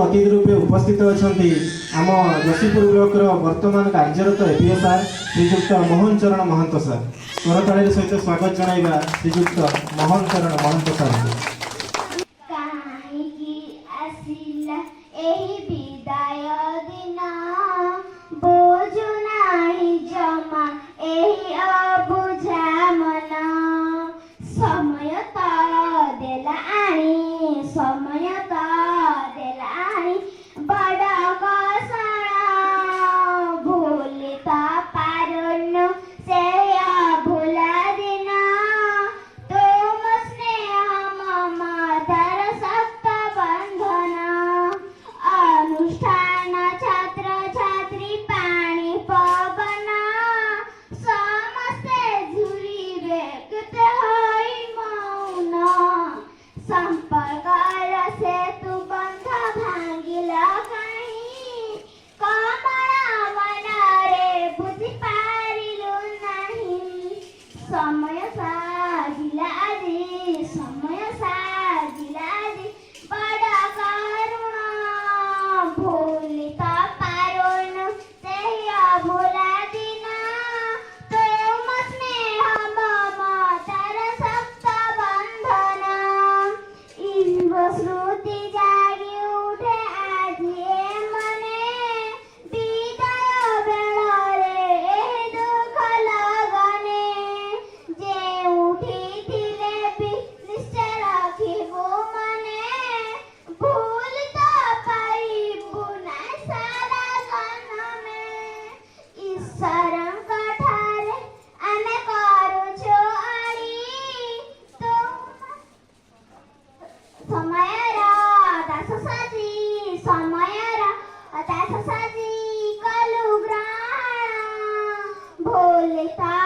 अतिथि रूपे उपस्थित अच्छा आम जशीपुर ब्लॉक वर्तमान कार्यरत एपीएसआर श्रीजुक्त मोहन चरण महंत सर स्वरताली सहित स्वागत जनाइबा श्रीजुक्त मोहन चरण महंत सर Boleh